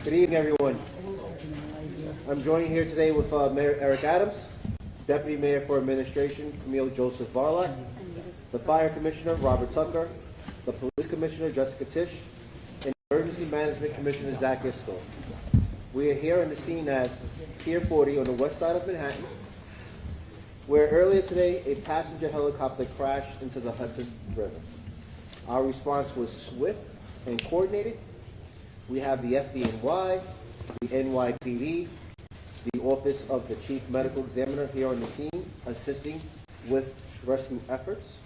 Good evening, everyone. I'm joining here today with Mayor Eric Adams, Deputy Mayor for Administration Camille Joseph Varlock, the Fire Commissioner Robert Tucker, the Police Commissioner Jessica Tisch, and Emergency Management Commissioner Zach Isco. We are here on the scene at Pier 40 on the west side of Manhattan, where earlier today a passenger helicopter crashed into the Hudson River. Our response was swift and coordinated. We have the FDNY, the NYPD, the Office of the Chief Medical Examiner here on the scene, assisting with rescue efforts.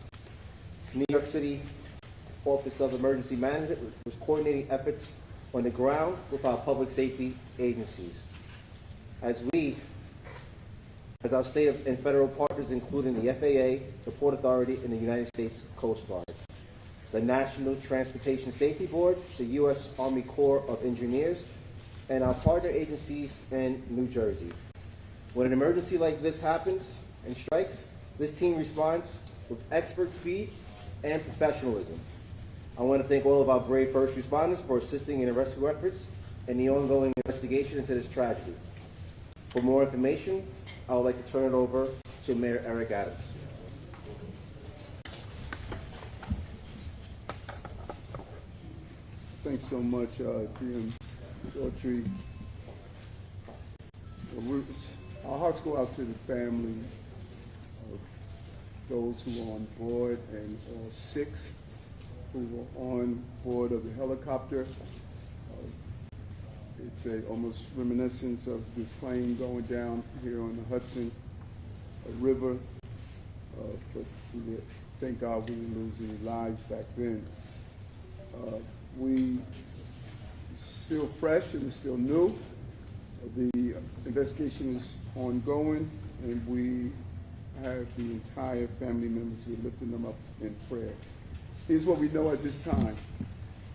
New York City Office of Emergency Management was coordinating efforts on the ground with our public safety agencies. As our state and federal partners, including the FAA, the Port Authority, and the United States Coast Guard, the National Transportation Safety Board, the U.S. Army Corps of Engineers, and our partner agencies in New Jersey. When an emergency like this happens and strikes, this team responds with expert speed and professionalism. I want to thank all of our brave first responders for assisting in the rescue efforts and the ongoing investigation into this tragedy. For more information, I would like to turn it over to Mayor Eric Adams. Thanks so much, GM Daughtry. Our hearts go out to the family of those who are on board and all 6 who were on board of the helicopter. It's almost reminiscence of the plane going down here on the Hudson River, but thank God we didn't lose any lives back then. We still fresh and it's still new. The investigation is ongoing, and we have the entire family members. We're lifting them up in prayer. Here's what we know at this time.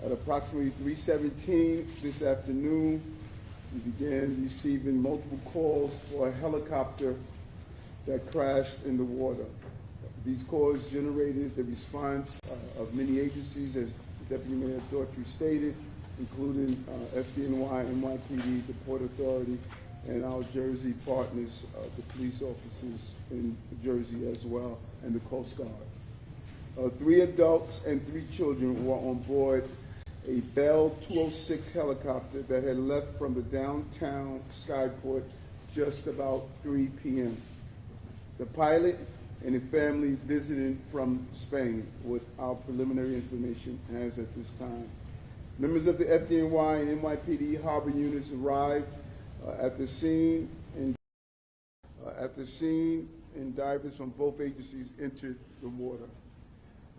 At approximately 3:17 this afternoon, we began receiving multiple calls for a helicopter that crashed in the water. These calls generated the response of many agencies, as Deputy Mayor Daughtry stated, including FDNY, NYPD, the Port Authority, and our Jersey partners, the police officers in Jersey as well, and the Coast Guard. 3 adults and 3 children were on board a Bell 206 helicopter that had left from the downtown Skyport just about 3 p.m. The pilot and the family visited from Spain, what our preliminary information has at this time. Members of the FDNY and NYPD harbor units arrived at the scene, and divers from both agencies entered the water.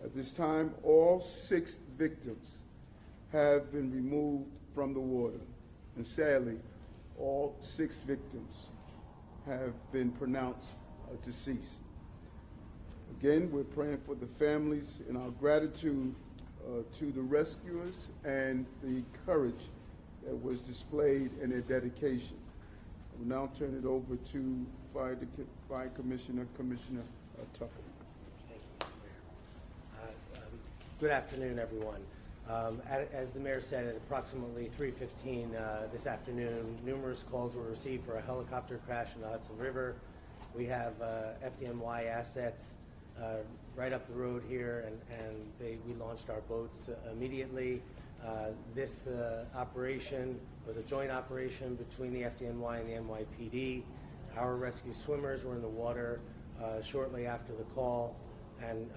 At this time, all 6 victims have been removed from the water, and sadly, all 6 victims have been pronounced deceased. Again, we're praying for the families and our gratitude to the rescuers and the courage that was displayed in their dedication. I will now turn it over to Fire Commissioner Tucker. Thank you, Mayor. Good afternoon, everyone. As the mayor said, at approximately 3:15 this afternoon, numerous calls were received for a helicopter crash in the Hudson River. We have FDNY assets right up the road here, and we launched our boats immediately. This operation was a joint operation between the FDNY and the NYPD. Our rescue swimmers were in the water shortly after the call and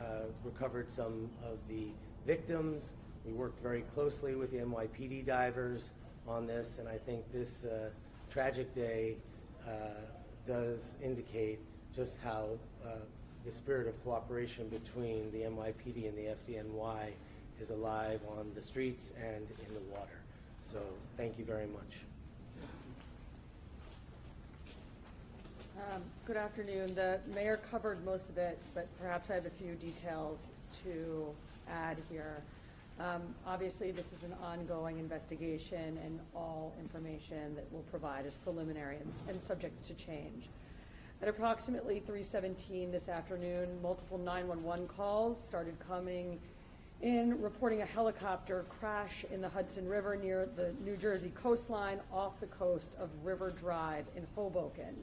recovered some of the victims. We worked very closely with the NYPD divers on this, and I think this tragic day does indicate just how the spirit of cooperation between the NYPD and the FDNY is alive on the streets and in the water. So thank you very much. Good afternoon. The mayor covered most of it, but perhaps I have a few details to add here. Obviously, this is an ongoing investigation, and all information that we'll provide is preliminary and subject to change. At approximately 3:17 this afternoon, multiple 911 calls started coming in reporting a helicopter crash in the Hudson River near the New Jersey coastline off the coast of River Drive in Hoboken.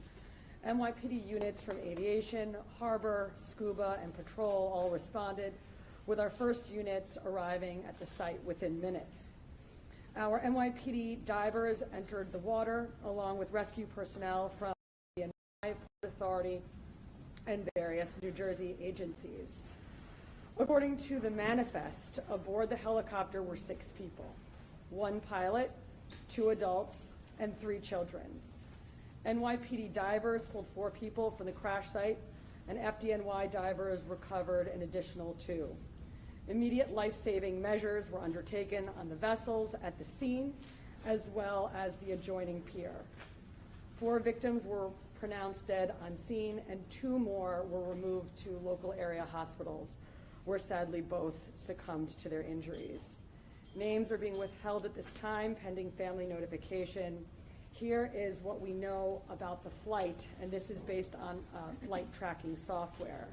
NYPD units from aviation, harbor, scuba, and patrol all responded, with our first units arriving at the site within minutes. Our NYPD divers entered the water along with rescue personnel from the Port Authority and various New Jersey agencies. According to the manifest, aboard the helicopter were 6 people, 1 pilot, 2 adults, and 3 children. NYPD divers pulled 4 people from the crash site, and FDNY divers recovered an additional 2. Immediate life-saving measures were undertaken on the vessels at the scene, as well as the adjoining pier. 4 victims were pronounced dead on scene, and 2 more were removed to local area hospitals, where sadly both succumbed to their injuries. Names are being withheld at this time pending family notification. Here is what we know about the flight, and this is based on flight tracking software.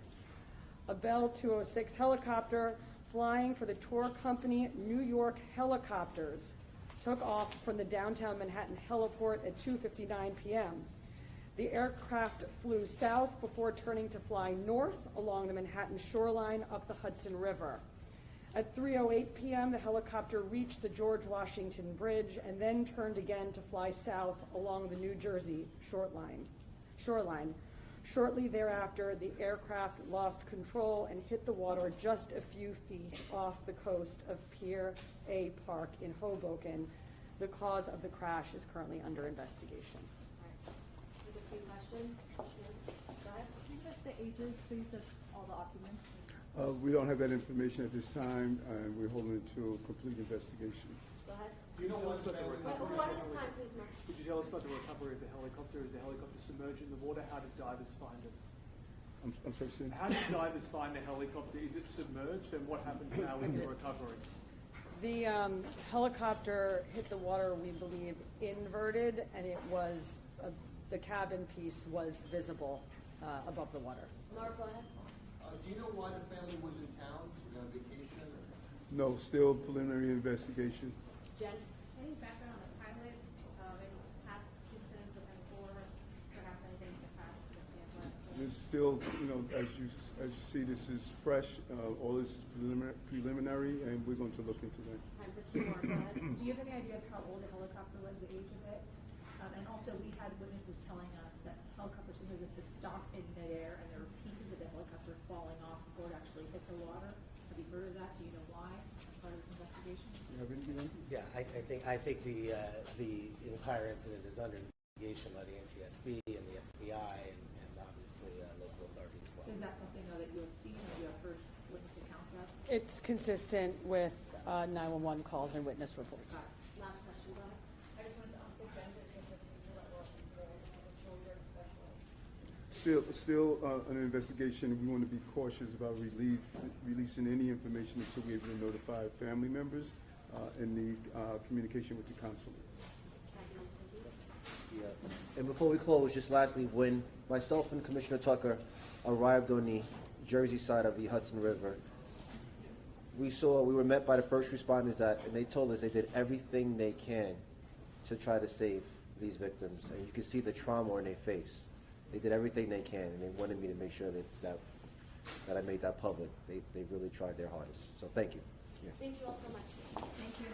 A Bell 206 helicopter flying for the tour company New York Helicopters took off from the downtown Manhattan heliport at 2:59 p.m. The aircraft flew south before turning to fly north along the Manhattan shoreline up the Hudson River. At 3:08 p.m., the helicopter reached the George Washington Bridge and then turned again to fly south along the New Jersey shoreline. Shortly thereafter, the aircraft lost control and hit the water just a few feet off the coast of Pier A Park in Hoboken. The cause of the crash is currently under investigation. With a few questions. Guys? Can you list the ages, please, of all the occupants? We don't have that information at this time, and we're holding it to a complete investigation. Go ahead. Do you know what the One at a time, please, Mark. Could you tell us about the recovery of the helicopter? Is the helicopter submerged in the water? How did divers find it? I'm sorry, Sam? How did divers find the helicopter? Is it submerged? And what happens now with the recovery? The helicopter hit the water, we believe, inverted, and it was, the cabin piece was visible above the water. Mark, go ahead. Do you know why the family was in town? Was they on vacation? No, still preliminary investigation. Jen? Any background on the pilot, any past incidents with him before, perhaps anything in the past? It's still, as you see, this is fresh. All this is preliminary, and we're going to look into that. Time for 2 more. Go ahead. Do you have any idea of how old the helicopter was, the age of it? And also, we had witnesses telling us that helicopters sometimes have to stop in midair, and there were pieces of the helicopter falling off before it actually hit the water. Have you heard of that? Do you know why? As part of this investigation? You have anything? Yeah, I think the entire incident is under investigation by the NTSB and the FBI and obviously local authorities as well. Is that something though that you have seen or you have heard witness accounts of? It's consistent with 911 calls and witness reports. Last question. Go ahead. I just wanted to ask the gender since the people that were the children especially. Still an investigation. We want to be cautious about releasing any information until we're able to notify family members and the communication with the consulate. Yeah. And before we close, just lastly, when myself and Commissioner Tucker arrived on the Jersey side of the Hudson River, we were met by the first responders and they told us they did everything they can to try to save these victims. And you can see the trauma in their face. They did everything they can, and they wanted me to make sure that I made that public. They really tried their hardest. So thank you. Yeah. Thank you all so much. Thank you.